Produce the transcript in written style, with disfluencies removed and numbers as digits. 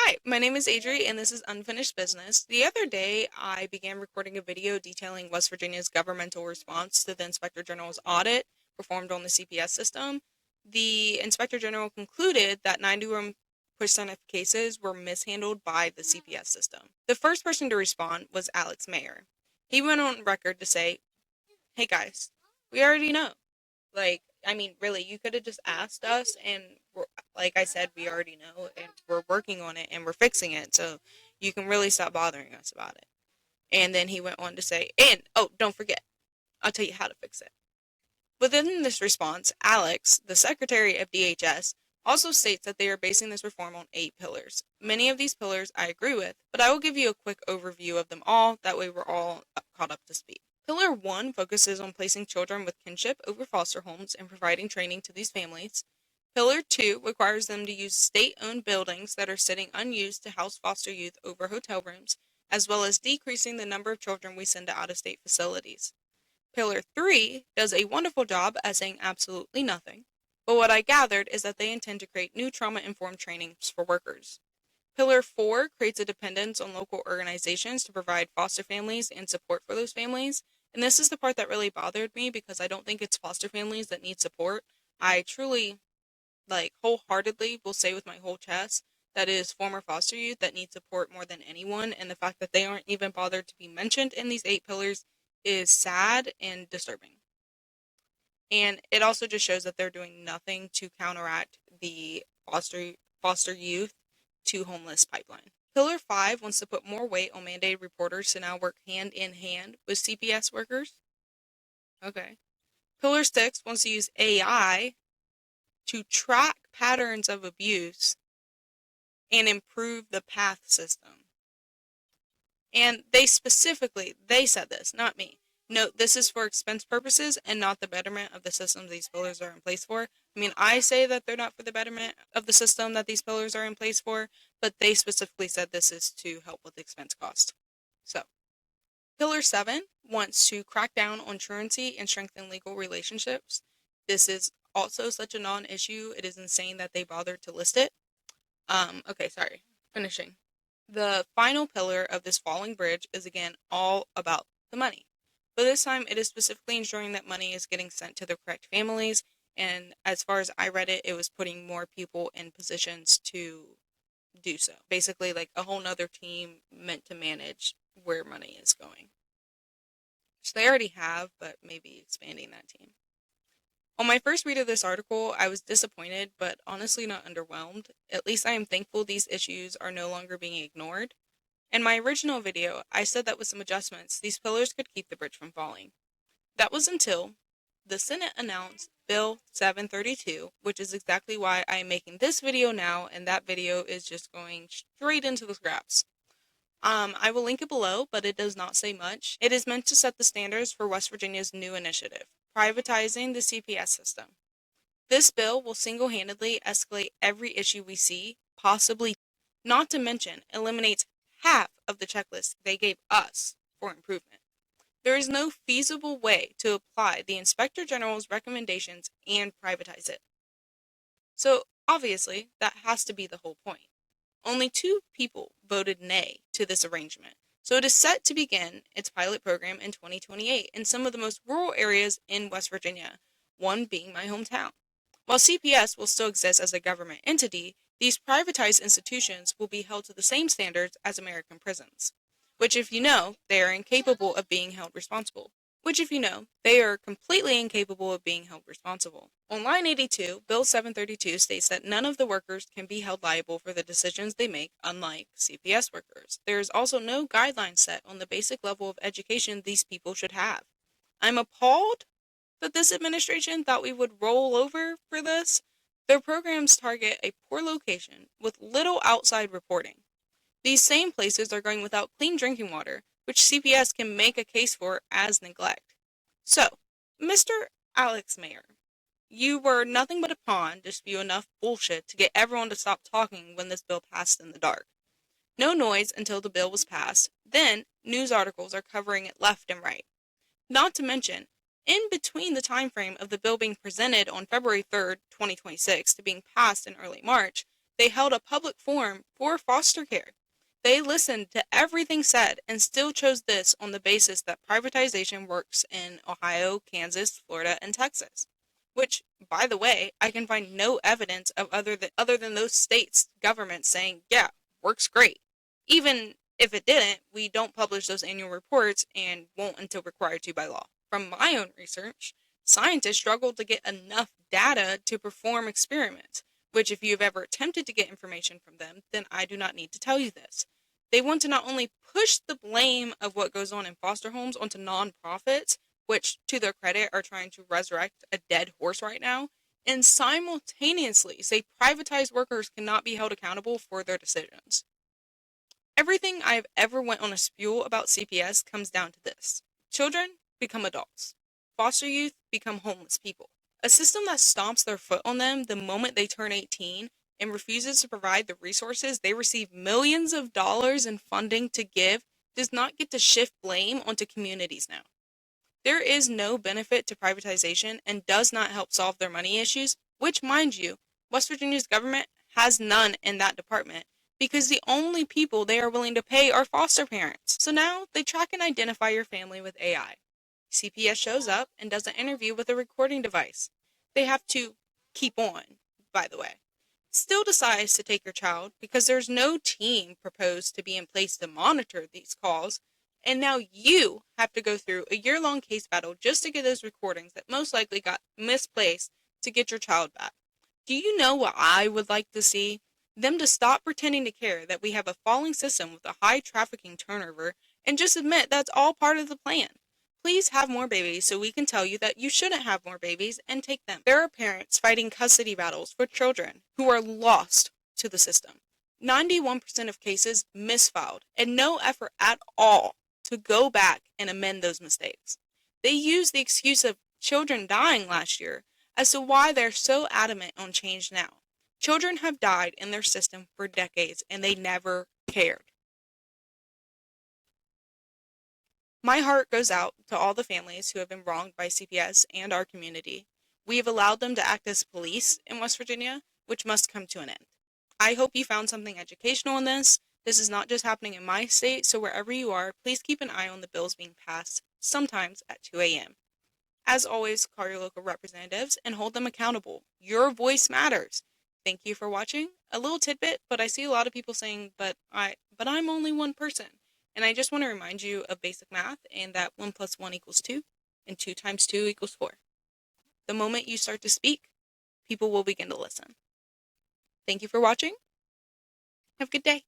Hi, my name is Adri, and this is Unfinished Business. The other day, I began recording a video detailing West Virginia's governmental response to the Inspector General's audit performed on the CPS system. The Inspector General concluded that 91% of cases were mishandled by the CPS system. The first person to respond was Alex Mayer. He went on record to say, "Hey guys, we already know. Really, you could have just asked us, and like I said, we already know, and we're working on it, and we're fixing it, so you can really stop bothering us about it." And then he went on to say, oh, don't forget, I'll tell you how to fix it. Within this response, Alex, the Secretary of DHS, also states that they are basing this reform on 8 pillars. Many of these pillars I agree with, but I will give you a quick overview of them all, that way we're all caught up to speed. Pillar 1 focuses on placing children with kinship over foster homes and providing training to these families. Pillar 2 requires them to use state-owned buildings that are sitting unused to house foster youth over hotel rooms, as well as decreasing the number of children we send to out-of-state facilities. Pillar 3 does a wonderful job at saying absolutely nothing, but what I gathered is that they intend to create new trauma-informed trainings for workers. Pillar 4 creates a dependence on local organizations to provide foster families and support for those families. And this is the part that really bothered me, because I don't think it's foster families that need support. I truly, wholeheartedly will say with my whole chest that it is former foster youth that need support more than anyone. And the fact that they aren't even bothered to be mentioned in these 8 pillars is sad and disturbing. And it also just shows that they're doing nothing to counteract the foster youth to homeless pipeline. Pillar 5 wants to put more weight on mandated reporters to now work hand in hand with CPS workers. Okay. Pillar 6 wants to use AI to track patterns of abuse and improve the PATH system. And they said this, not me. Note, this is for expense purposes and not the betterment of the systems these pillars are in place for. I say that they're not for the betterment of the system that these pillars are in place for, but they specifically said this is to help with expense cost. So, Pillar 7 wants to crack down on truancy and strengthen legal relationships. This is also such a non-issue, it is insane that they bothered to list it. Finishing. The final pillar of this falling bridge is again all about the money. But this time, it is specifically ensuring that money is getting sent to the correct families, and as far as I read it, it was putting more people in positions to do so. Basically, like a whole nother team meant to manage where money is going. Which they already have, but maybe expanding that team. On my first read of this article, I was disappointed, but honestly not underwhelmed. At least I am thankful these issues are no longer being ignored. In my original video, I said that with some adjustments, these pillars could keep the bridge from falling. That was until the Senate announced Bill 732, which is exactly why I am making this video now, and that video is just going straight into the scraps. I will link it below, but it does not say much. It is meant to set the standards for West Virginia's new initiative, privatizing the CPS system. This bill will single-handedly escalate every issue we see, possibly, not to mention, eliminates half of the checklist they gave us for improvement. There is no feasible way to apply the Inspector General's recommendations and privatize it. So, obviously, that has to be the whole point. Only 2 people voted nay to this arrangement, so it is set to begin its pilot program in 2028 in some of the most rural areas in West Virginia, one being my hometown. While CPS will still exist as a government entity, these privatized institutions will be held to the same standards as American prisons, which, if you know, they are incapable of being held responsible. On line 82, Bill 732 states that none of the workers can be held liable for the decisions they make, unlike CPS workers. There is also no guideline set on the basic level of education these people should have. I'm appalled that this administration thought we would roll over for this. Their programs target a poor location with little outside reporting. These same places are going without clean drinking water, which CPS can make a case for as neglect. So, Mr. Alex Mayer, you were nothing but a pawn to spew enough bullshit to get everyone to stop talking when this bill passed in the dark. No noise until the bill was passed, then news articles are covering it left and right. Not to mention, in between the time frame of the bill being presented on February 3rd, 2026 to being passed in early March, They held a public forum for foster care. They listened to everything said and still chose this on the basis that privatization works in Ohio, Kansas, Florida, and Texas. Which, by the way, I can find no evidence of other than those states' governments saying, yeah, works great. Even if it didn't, we don't publish those annual reports and won't until required to by law. From my own research, scientists struggled to get enough data to perform experiments, which if you've ever attempted to get information from them, then I do not need to tell you this. They want to not only push the blame of what goes on in foster homes onto nonprofits, which, to their credit, are trying to resurrect a dead horse right now, and simultaneously say privatized workers cannot be held accountable for their decisions. Everything I've ever went on a spew about CPS comes down to this. Children become adults. Foster youth become homeless people. A system that stomps their foot on them the moment they turn 18 and refuses to provide the resources they receive millions of dollars in funding to give does not get to shift blame onto communities now. There is no benefit to privatization and does not help solve their money issues, which, mind you, West Virginia's government has none in that department because the only people they are willing to pay are foster parents. So now they track and identify your family with AI. CPS shows up and does an interview with a recording device. They have to keep on, by the way. Still decides to take your child because there's no team proposed to be in place to monitor these calls. And now you have to go through a year-long case battle just to get those recordings that most likely got misplaced to get your child back. Do you know what I would like to see? Them to stop pretending to care that we have a falling system with a high trafficking turnover and just admit that's all part of the plan. Please have more babies so we can tell you that you shouldn't have more babies and take them. There are parents fighting custody battles for children who are lost to the system. 91% of cases misfiled and no effort at all to go back and amend those mistakes. They use the excuse of children dying last year as to why they're so adamant on change now. Children have died in their system for decades and they never cared. My heart goes out to all the families who have been wronged by CPS and our community. We have allowed them to act as police in West Virginia, which must come to an end. I hope you found something educational in this. This is not just happening in my state, so wherever you are, please keep an eye on the bills being passed, sometimes at 2 a.m. As always, call your local representatives and hold them accountable. Your voice matters. Thank you for watching. A little tidbit, but I see a lot of people saying, but I'm only one person. And I just want to remind you of basic math and that 1 + 1 = 2 and 2 × 2 = 4. The moment you start to speak, people will begin to listen. Thank you for watching. Have a good day.